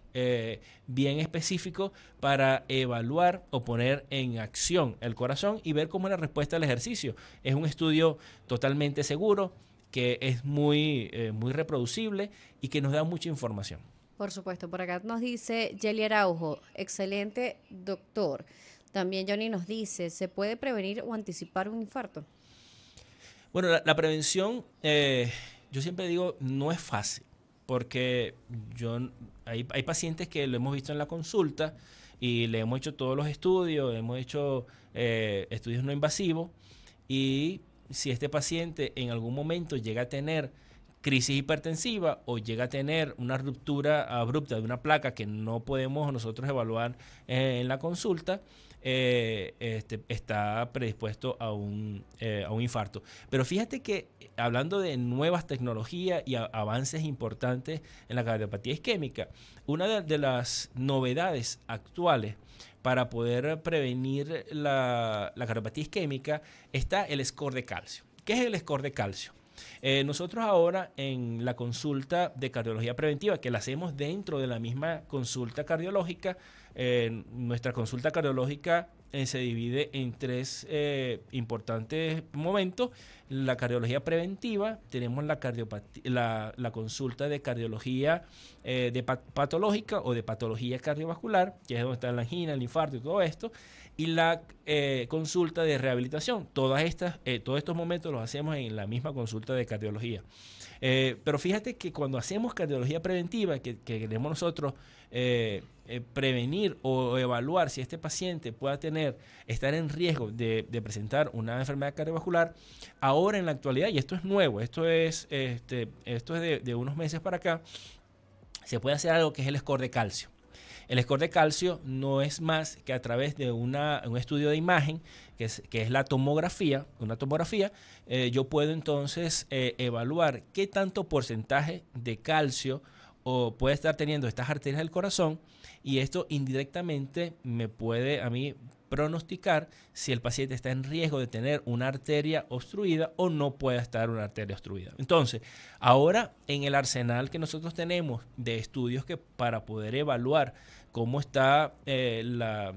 bien específicos para evaluar o poner en acción el corazón y ver cómo es la respuesta al ejercicio. Es un estudio totalmente seguro, que es muy reproducible y que nos da mucha información. Por supuesto, por acá nos dice Yeli Araujo, excelente doctor. También Johnny nos dice, ¿se puede prevenir o anticipar un infarto? Bueno, la prevención, yo siempre digo, no es fácil, porque hay pacientes que lo hemos visto en la consulta y le hemos hecho todos los estudios, hemos hecho estudios no invasivos, y si este paciente en algún momento llega a tener crisis hipertensiva o llega a tener una ruptura abrupta de una placa que no podemos nosotros evaluar en la consulta, está predispuesto a un infarto. Pero fíjate que hablando de nuevas tecnologías y avances importantes en la cardiopatía isquémica, una de las novedades actuales para poder prevenir la cardiopatía isquémica está el score de calcio. ¿Qué es el score de calcio? Nosotros ahora en la consulta de cardiología preventiva, que la hacemos dentro de la misma consulta cardiológica, nuestra consulta cardiológica se divide en tres importantes momentos. La cardiología preventiva, tenemos la consulta de cardiología patológica o de patología cardiovascular, que es donde está la angina, el infarto y todo esto, y la consulta de rehabilitación. Todos estos momentos los hacemos en la misma consulta de cardiología. Pero fíjate que cuando hacemos cardiología preventiva, que queremos nosotros prevenir o evaluar si este paciente pueda estar en riesgo de presentar una enfermedad cardiovascular, ahora en la actualidad, y esto es nuevo, esto es de unos meses para acá, se puede hacer algo que es el score de calcio. El score de calcio no es más que a través de un estudio de imagen, que es la tomografía, yo puedo entonces evaluar qué tanto porcentaje de calcio puede estar teniendo estas arterias del corazón, y esto indirectamente me puede a mí pronosticar si el paciente está en riesgo de tener una arteria obstruida o no puede estar una arteria obstruida. Entonces, ahora en el arsenal que nosotros tenemos de estudios que para poder evaluar cómo está la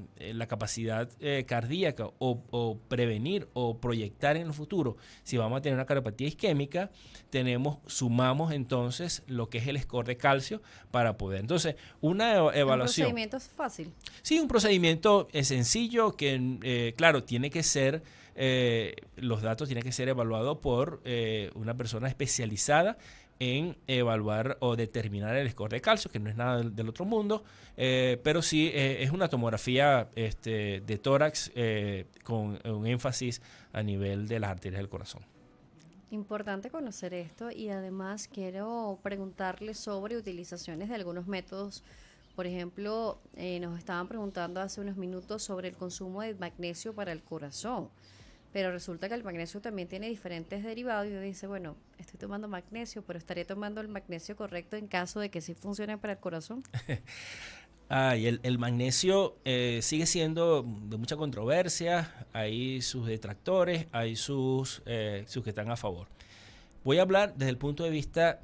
capacidad cardíaca o prevenir o proyectar en el futuro si vamos a tener una cardiopatía isquémica, sumamos entonces lo que es el score de calcio para poder. Entonces, una evaluación. ¿Un procedimiento fácil? Sí, un procedimiento sencillo que, claro, tiene que ser, los datos tienen que ser evaluados por una persona especializada en evaluar o determinar el score de calcio, que no es nada del otro mundo, pero sí es una tomografía de tórax con un énfasis a nivel de las arterias del corazón. Importante conocer esto, y además quiero preguntarle sobre utilizaciones de algunos métodos. Por ejemplo, nos estaban preguntando hace unos minutos sobre el consumo de magnesio para el corazón. Pero resulta que el magnesio también tiene diferentes derivados y uno dice, bueno, estoy tomando magnesio, pero ¿estaré tomando el magnesio correcto en caso de que sí funcione para el corazón? Y el magnesio sigue siendo de mucha controversia, hay sus detractores, hay sus que están a favor. Voy a hablar desde el punto de vista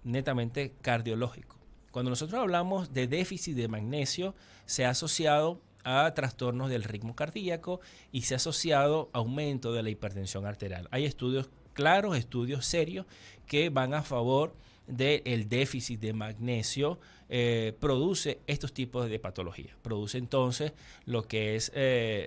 netamente cardiológico. Cuando nosotros hablamos de déficit de magnesio, se ha asociado a trastornos del ritmo cardíaco y se ha asociado a aumento de la hipertensión arterial. Hay estudios claros, estudios serios que van a favor del déficit de magnesio, produce estos tipos de patologías. Produce entonces lo que es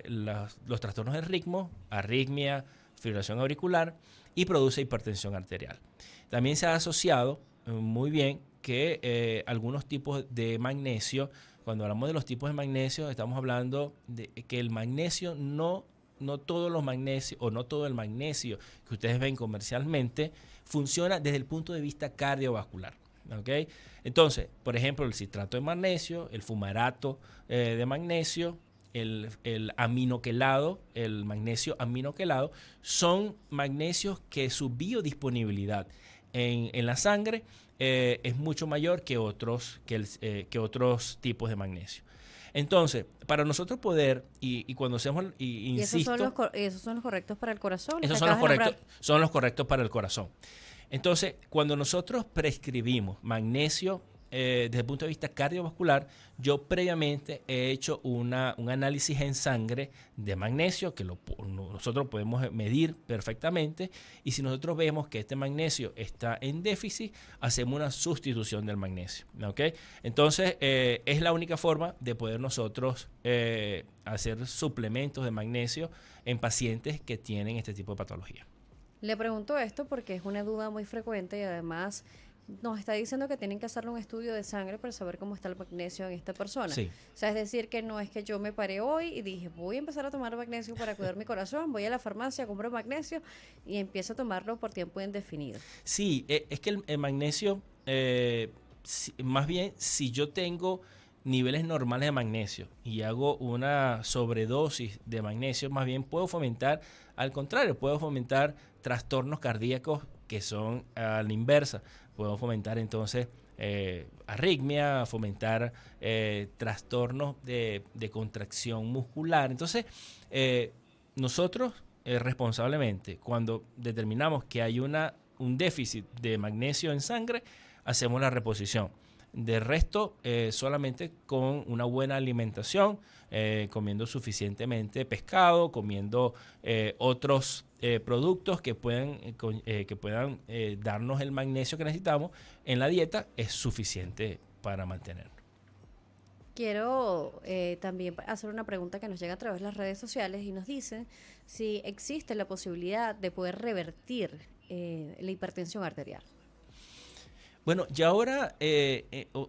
los trastornos del ritmo, arritmia, fibrilación auricular y produce hipertensión arterial. También se ha asociado muy bien que algunos tipos de magnesio, cuando hablamos de los tipos de magnesio, estamos hablando de que el magnesio no todos los magnesios o no todo el magnesio que ustedes ven comercialmente funciona desde el punto de vista cardiovascular. ¿Okay? Entonces, por ejemplo, el citrato de magnesio, el fumarato de magnesio, el aminoquelado, el magnesio aminoquelado, son magnesios que su biodisponibilidad en la sangre es mucho mayor que otros tipos de magnesio. Entonces, para nosotros poder, y cuando hacemos, insisto... ¿Esos son los correctos para el corazón? Esos son los correctos para el corazón. Entonces, cuando nosotros prescribimos magnesio desde el punto de vista cardiovascular, yo previamente he hecho un análisis en sangre de magnesio que nosotros podemos medir perfectamente, y si nosotros vemos que este magnesio está en déficit, hacemos una sustitución del magnesio. ¿Okay? Entonces, es la única forma de poder nosotros hacer suplementos de magnesio en pacientes que tienen este tipo de patología. Le pregunto esto porque es una duda muy frecuente y además nos está diciendo que tienen que hacerle un estudio de sangre para saber cómo está el magnesio en esta persona. Sí. O sea, es decir, que no es que yo me paré hoy y dije, voy a empezar a tomar magnesio para cuidar mi corazón, voy a la farmacia, compro magnesio y empiezo a tomarlo por tiempo indefinido. Sí, es que el magnesio, más bien, si yo tengo niveles normales de magnesio y hago una sobredosis de magnesio, más bien puedo fomentar, al contrario, puedo fomentar trastornos cardíacos que son a la inversa. Puedo fomentar entonces arritmia, fomentar trastornos de contracción muscular. Entonces, nosotros responsablemente, cuando determinamos que hay un déficit de magnesio en sangre, hacemos la reposición. De resto, solamente con una buena alimentación, comiendo suficientemente pescado, comiendo otros productos que puedan darnos el magnesio que necesitamos en la dieta, es suficiente para mantenerlo. Quiero también hacer una pregunta que nos llega a través de las redes sociales y nos dicen si existe la posibilidad de poder revertir la hipertensión arterial. Bueno, y ahora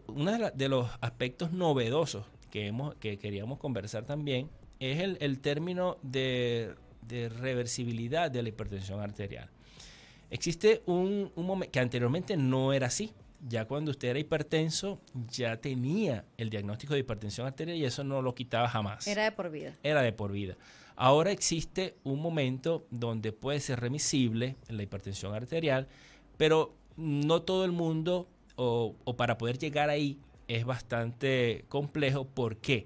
uno de los aspectos novedosos que queríamos conversar también es el término de reversibilidad de la hipertensión arterial. Existe un momento que anteriormente no era así. Ya cuando usted era hipertenso, ya tenía el diagnóstico de hipertensión arterial y eso no lo quitaba jamás. Era de por vida. Era de por vida. Ahora existe un momento donde puede ser remisible la hipertensión arterial, pero no todo el mundo, o para poder llegar ahí, es bastante complejo. ¿Por qué?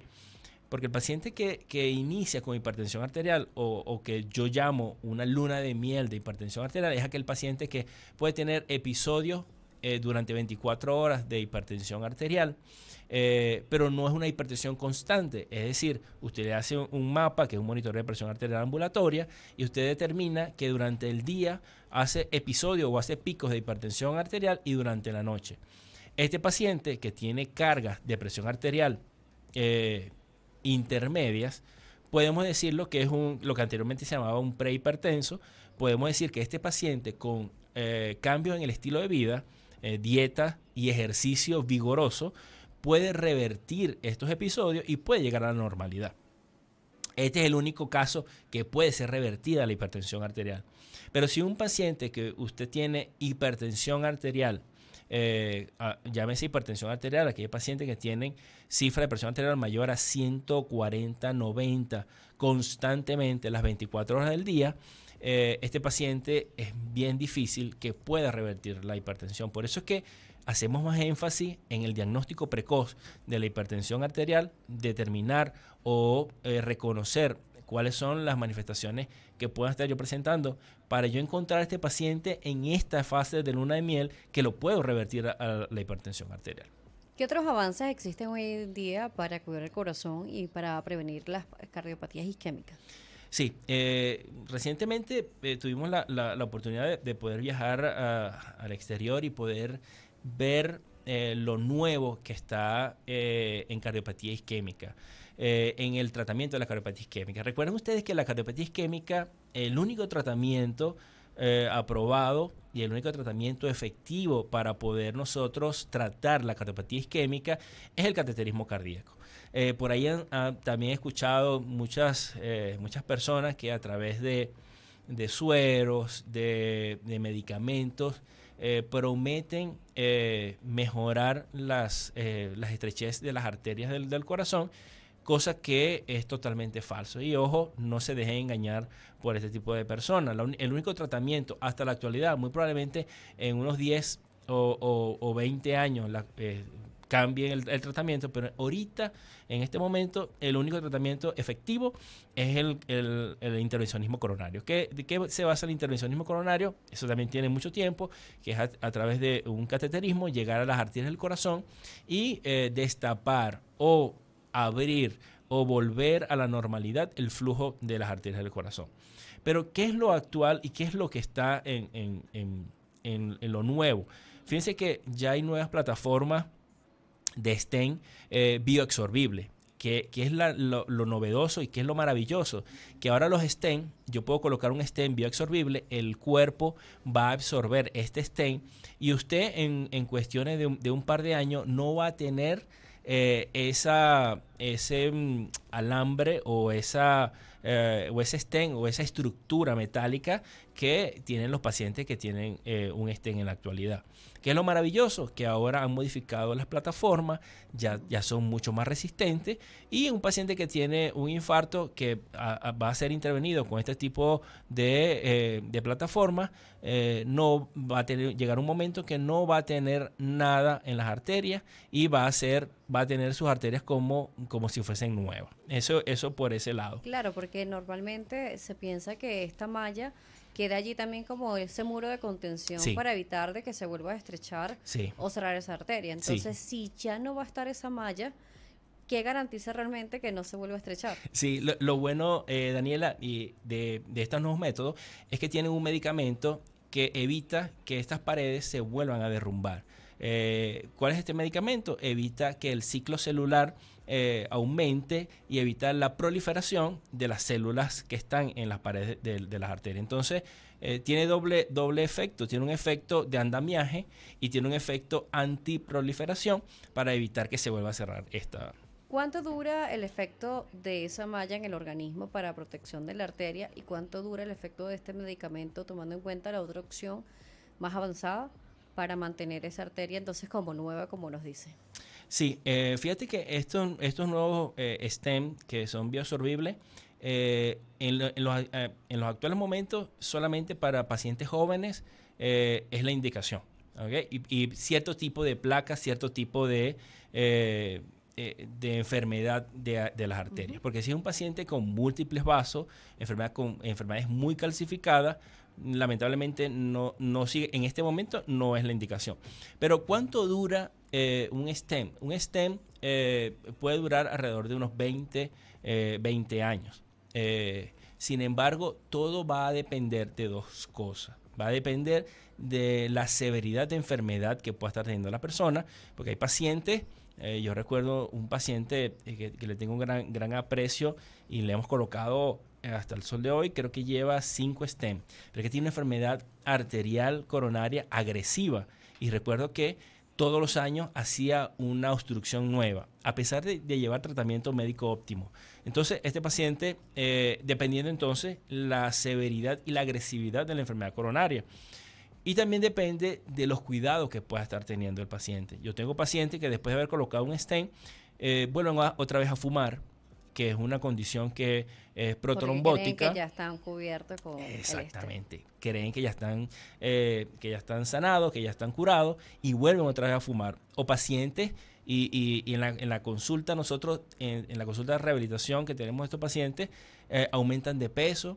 Porque el paciente que inicia con hipertensión arterial o que yo llamo una luna de miel de hipertensión arterial es aquel paciente que puede tener episodios durante 24 horas de hipertensión arterial, pero no es una hipertensión constante. Es decir, usted le hace un mapa, que es un monitoreo de presión arterial ambulatoria, y usted determina que durante el día hace episodios o hace picos de hipertensión arterial y durante la noche. Este paciente que tiene cargas de presión arterial intermedias, podemos decirlo que es lo que anteriormente se llamaba un prehipertenso. Podemos decir que este paciente con cambios en el estilo de vida, dieta y ejercicio vigoroso, puede revertir estos episodios y puede llegar a la normalidad. Este es el único caso que puede ser revertida la hipertensión arterial. Pero si un paciente que usted tiene hipertensión arterial, llámese hipertensión arterial, aquellos pacientes que tienen cifra de presión arterial mayor a 140/90 constantemente las 24 horas del día, este paciente es bien difícil que pueda revertir la hipertensión. Por eso es que hacemos más énfasis en el diagnóstico precoz de la hipertensión arterial, determinar o reconocer cuáles son las manifestaciones que pueda estar yo presentando para yo encontrar a este paciente en esta fase de luna de miel que lo puedo revertir a la hipertensión arterial. ¿Qué otros avances existen hoy en día para cuidar el corazón y para prevenir las cardiopatías isquémicas? Sí, recientemente tuvimos la oportunidad de poder viajar al exterior y poder ver lo nuevo que está en cardiopatía isquémica, en el tratamiento de la cardiopatía isquémica. Recuerden ustedes que la cardiopatía isquémica, el único tratamiento aprobado y el único tratamiento efectivo para poder nosotros tratar la cardiopatía isquémica es el cateterismo cardíaco. Por ahí también he escuchado muchas personas que a través de sueros, de medicamentos, prometen mejorar las estrechez de las arterias del corazón, cosa que es totalmente falso. Y ojo, no se dejen engañar por este tipo de personas. El único tratamiento hasta la actualidad, muy probablemente en unos 10 o 20 años cambien el tratamiento, pero ahorita, en este momento, el único tratamiento efectivo es el intervencionismo coronario. ¿De qué se basa el intervencionismo coronario? Eso también tiene mucho tiempo, que es a través de un cateterismo llegar a las arterias del corazón y destapar o abrir o volver a la normalidad el flujo de las arterias del corazón. Pero, ¿qué es lo actual y qué es lo que está en lo nuevo? Fíjense que ya hay nuevas plataformas de stent bioabsorbible, que es lo novedoso y que es lo maravilloso, que ahora los stent, yo puedo colocar un stent bioabsorbible, el cuerpo va a absorber este stent y usted en cuestiones de un par de años no va a tener ese alambre o ese stent o esa estructura metálica que tienen los pacientes que tienen un stent en la actualidad. ¿Qué es lo maravilloso? Que ahora han modificado las plataformas, ya son mucho más resistentes y un paciente que tiene un infarto que va a ser intervenido con este tipo de plataformas, no va a llegar un momento que no va a tener nada en las arterias y va a tener sus arterias como si fuesen nuevas. Eso por ese lado. Claro, porque normalmente se piensa que esta malla queda allí también como ese muro de contención para evitar de que se vuelva a estrechar o cerrar esa arteria. Entonces, si ya no va a estar esa malla, ¿qué garantiza realmente que no se vuelva a estrechar? Sí, lo bueno, Daniela, y de estos nuevos métodos es que tienen un medicamento que evita que estas paredes se vuelvan a derrumbar. ¿Cuál es este medicamento? Evita que el ciclo celular aumente y evita la proliferación de las células que están en las paredes de las arterias. Entonces, tiene doble efecto. Tiene un efecto de andamiaje y tiene un efecto antiproliferación para evitar que se vuelva a cerrar esta. ¿Cuánto dura el efecto de esa malla en el organismo para protección de la arteria y cuánto dura el efecto de este medicamento tomando en cuenta la otra opción más avanzada para mantener esa arteria entonces como nueva, como nos dice? Sí, fíjate que estos nuevos stent que son bioabsorbibles, en los actuales momentos solamente para pacientes jóvenes es la indicación, ¿okay? Y cierto tipo de placas, cierto tipo de enfermedad de las arterias. Porque si es un paciente con múltiples vasos, enfermedades muy calcificadas, lamentablemente no sigue, en este momento no es la indicación. Pero ¿cuánto dura un stent? Un stent puede durar alrededor de unos 20 años. Sin embargo, todo va a depender de dos cosas. Va a depender de la severidad de enfermedad que pueda estar teniendo la persona, porque hay pacientes. Yo recuerdo un paciente que le tengo un gran aprecio y le hemos colocado hasta el sol de hoy, creo que lleva 5 stent, pero que tiene una enfermedad arterial coronaria agresiva. Y recuerdo que todos los años hacía una obstrucción nueva, a pesar de llevar tratamiento médico óptimo. Entonces, este paciente, dependiendo entonces la severidad y la agresividad de la enfermedad coronaria. Y también depende de los cuidados que pueda estar teniendo el paciente. Yo tengo pacientes que después de haber colocado un stent, vuelven otra vez a fumar que es una condición que es Porque protrombótica. creen que ya están cubiertos con el Exactamente. Creen que ya están sanados, que ya están curados y vuelven otra vez a fumar. O pacientes, y en la consulta nosotros, en la consulta de rehabilitación que tenemos estos pacientes, aumentan de peso,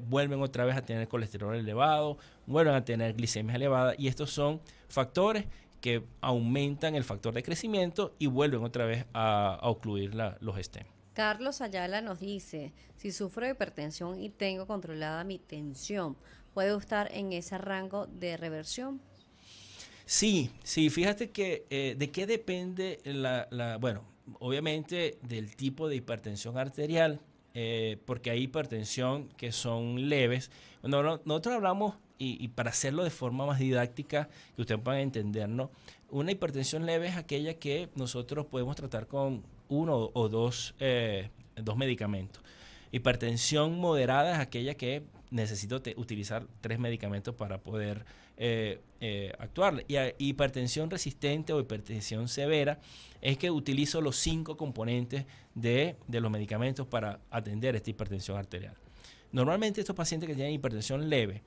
vuelven otra vez a tener colesterol elevado, vuelven a tener glicemia elevada, y estos son factores que aumentan el factor de crecimiento y vuelven otra vez a ocluir los STEM. Carlos Ayala nos dice, si sufro de hipertensión y tengo controlada mi tensión, ¿puedo estar en ese rango de reversión? Sí, fíjate que de qué depende bueno, obviamente del tipo de hipertensión arterial, porque hay hipertensión que son leves. Cuando nosotros hablamos, y para hacerlo de forma más didáctica, que ustedes puedan entender, ¿no? Una hipertensión leve es aquella que nosotros podemos tratar con uno o dos medicamentos. Hipertensión moderada es aquella que necesito utilizar 3 medicamentos para poder actuar. Y hipertensión resistente o hipertensión severa es que utilizo los 5 componentes de los medicamentos para atender esta hipertensión arterial. Normalmente estos pacientes que tienen hipertensión leve,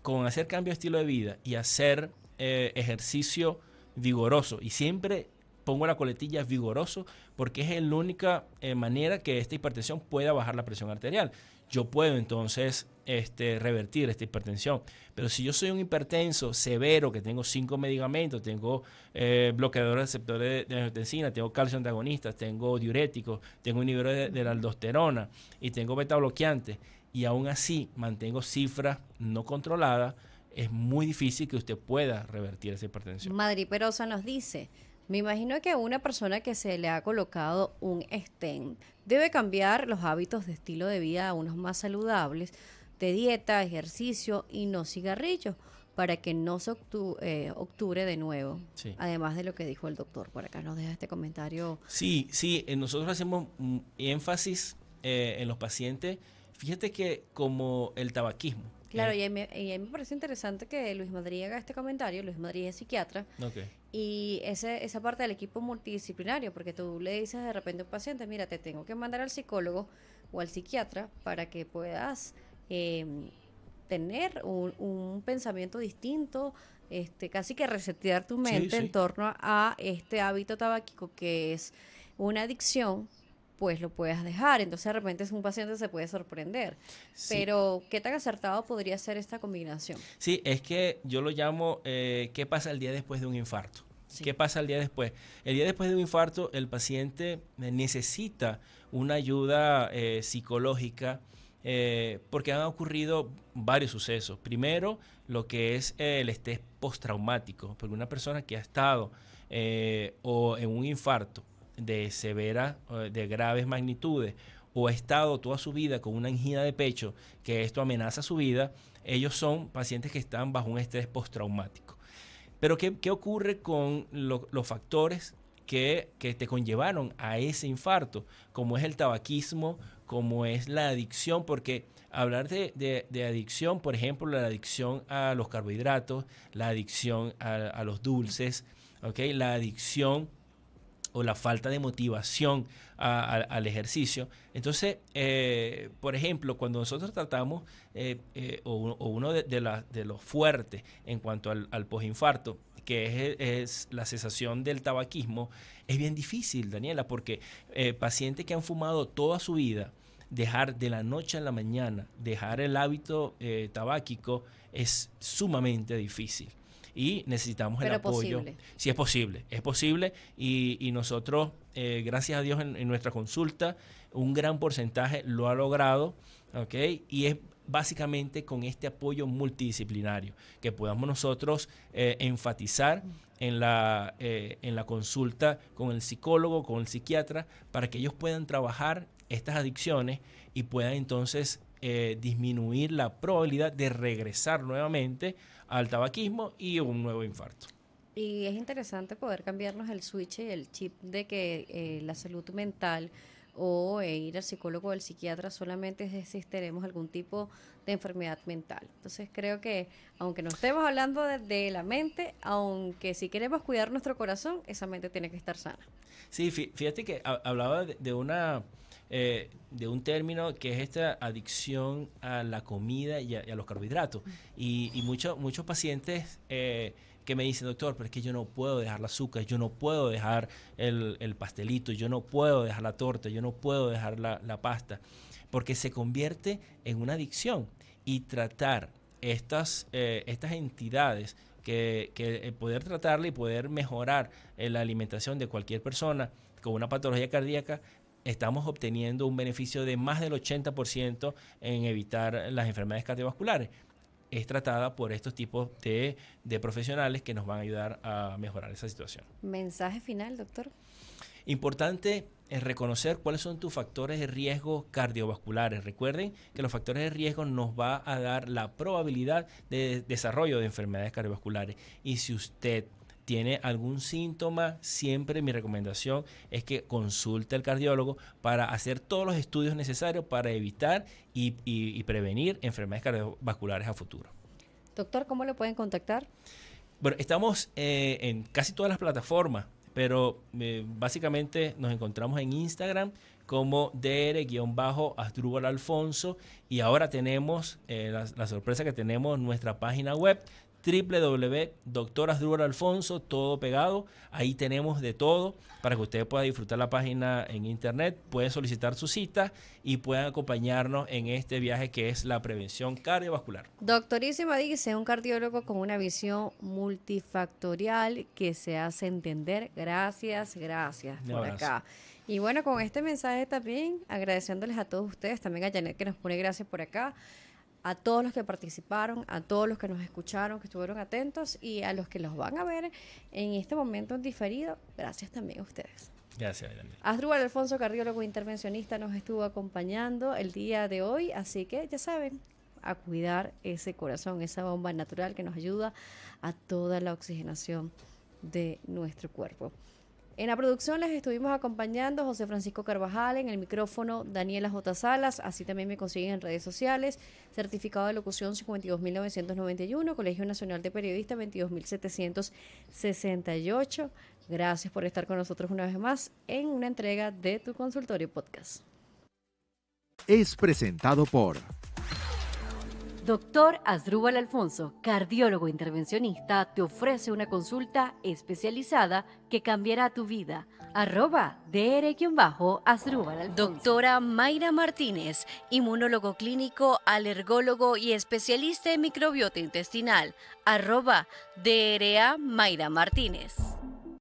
con hacer cambio de estilo de vida y hacer ejercicio vigoroso, y siempre pongo la coletilla vigoroso porque es la única manera que esta hipertensión pueda bajar la presión arterial. Yo puedo entonces revertir esta hipertensión. Pero si yo soy un hipertenso severo, que tengo 5 medicamentos, tengo bloqueadores receptores de angiotensina, tengo calcio antagonistas, tengo diuréticos, tengo inhibidores de la aldosterona y tengo beta bloqueantes, y aún así mantengo cifras no controladas, es muy difícil que usted pueda revertir esa hipertensión. Madrid Perosa nos dice, me imagino que una persona que se le ha colocado un stent debe cambiar los hábitos de estilo de vida a unos más saludables, de dieta, ejercicio y no cigarrillos, para que no se octubre de nuevo. Sí. Además de lo que dijo el doctor, por acá nos deja este comentario. Sí, nosotros hacemos énfasis en los pacientes. Fíjate que como el tabaquismo. Claro, y a mí me parece interesante que Luis Madrid haga este comentario. Luis Madrid es psiquiatra. Okay. Y esa parte del equipo multidisciplinario, porque tú le dices de repente a un paciente, mira, te tengo que mandar al psicólogo o al psiquiatra para que puedas tener un pensamiento distinto, casi que resetear tu mente en torno a este hábito tabáquico que es una adicción, pues lo puedas dejar. Entonces de repente un paciente se puede sorprender. Sí. Pero ¿qué tan acertado podría ser esta combinación? Sí, es que yo lo llamo ¿qué pasa el día después de un infarto? Sí. ¿Qué pasa el día después? El día después de un infarto el paciente necesita una ayuda psicológica porque han ocurrido varios sucesos. Primero, lo que es el estrés postraumático, porque una persona que ha estado o en un infarto de graves magnitudes, o ha estado toda su vida con una angina de pecho, que esto amenaza su vida, ellos son pacientes que están bajo un estrés postraumático. Pero ¿qué ocurre con los factores que te conllevaron a ese infarto? Como es el tabaquismo, como es la adicción, porque hablar de adicción, por ejemplo, la adicción a los carbohidratos, la adicción a los dulces, ¿okay? La adicción o la falta de motivación al ejercicio. Entonces, por ejemplo, cuando nosotros tratamos, o uno de los fuertes en cuanto al postinfarto, que es la cesación del tabaquismo, es bien difícil, Daniela, porque pacientes que han fumado toda su vida, dejar de la noche a la mañana, dejar el hábito tabáquico es sumamente difícil. Y necesitamos el apoyo. Posible. Sí, es posible y nosotros, gracias a Dios, en nuestra consulta, un gran porcentaje lo ha logrado, ¿okay? Y es básicamente con este apoyo multidisciplinario que podamos nosotros enfatizar en la consulta con el psicólogo, con el psiquiatra, para que ellos puedan trabajar estas adicciones y puedan entonces disminuir la probabilidad de regresar nuevamente al tabaquismo y un nuevo infarto. Y es interesante poder cambiarnos el switch y el chip de que la salud mental o ir al psicólogo o al psiquiatra solamente es si tenemos algún tipo de enfermedad mental. Entonces creo que aunque no estemos hablando de la mente, aunque si queremos cuidar nuestro corazón, esa mente tiene que estar sana. Sí, fíjate que hablaba de un término que es esta adicción a la comida y a los carbohidratos. Y muchos pacientes que me dicen, doctor, pero es que yo no puedo dejar el azúcar, yo no puedo dejar el pastelito, yo no puedo dejar la torta, yo no puedo dejar la pasta, porque se convierte en una adicción. Y tratar estas entidades, que poder tratarla y poder mejorar la alimentación de cualquier persona con una patología cardíaca, estamos obteniendo un beneficio de más del 80% en evitar las enfermedades cardiovasculares. Es tratada por estos tipos de profesionales que nos van a ayudar a mejorar esa situación. Mensaje final, doctor. Importante es reconocer cuáles son tus factores de riesgo cardiovasculares. Recuerden que los factores de riesgo nos va a dar la probabilidad de desarrollo de enfermedades cardiovasculares. Y si usted tiene algún síntoma, siempre mi recomendación es que consulte al cardiólogo para hacer todos los estudios necesarios para evitar y prevenir enfermedades cardiovasculares a futuro. Doctor, ¿cómo lo pueden contactar? Bueno, estamos en casi todas las plataformas, pero básicamente nos encontramos en Instagram como dr-asdrúbal Alfonso, y ahora tenemos la sorpresa que tenemos nuestra página web www.drasdrubalalfonso, todo pegado. Ahí tenemos de todo para que usted pueda disfrutar la página en internet, puede solicitar su cita y puedan acompañarnos en este viaje que es la prevención cardiovascular. Doctorísima dice, un cardiólogo con una visión multifactorial que se hace entender. Gracias por acá. Y bueno, con este mensaje también, agradeciéndoles a todos ustedes, también a Janet que nos pone gracias por acá, a todos los que participaron, a todos los que nos escucharon, que estuvieron atentos, y a los que los van a ver en este momento en diferido, gracias también a ustedes. Gracias, Daniel. Asdrúbal Alfonso, cardiólogo intervencionista, nos estuvo acompañando el día de hoy, así que ya saben, a cuidar ese corazón, esa bomba natural que nos ayuda a toda la oxigenación de nuestro cuerpo. En la producción les estuvimos acompañando José Francisco Carvajal, en el micrófono Daniela J. Salas, así también me consiguen en redes sociales, certificado de locución 52.991, Colegio Nacional de Periodistas 22.768. Gracias por estar con nosotros una vez más en una entrega de Tu Consultorio Podcast. Es presentado por Doctor Asdrúbal Alfonso, cardiólogo intervencionista, te ofrece una consulta especializada que cambiará tu vida. @dr-Asdrúbal Alfonso. Doctora Mayra Martínez, inmunólogo clínico, alergólogo y especialista en microbiota intestinal. @DRA Mayra Martínez.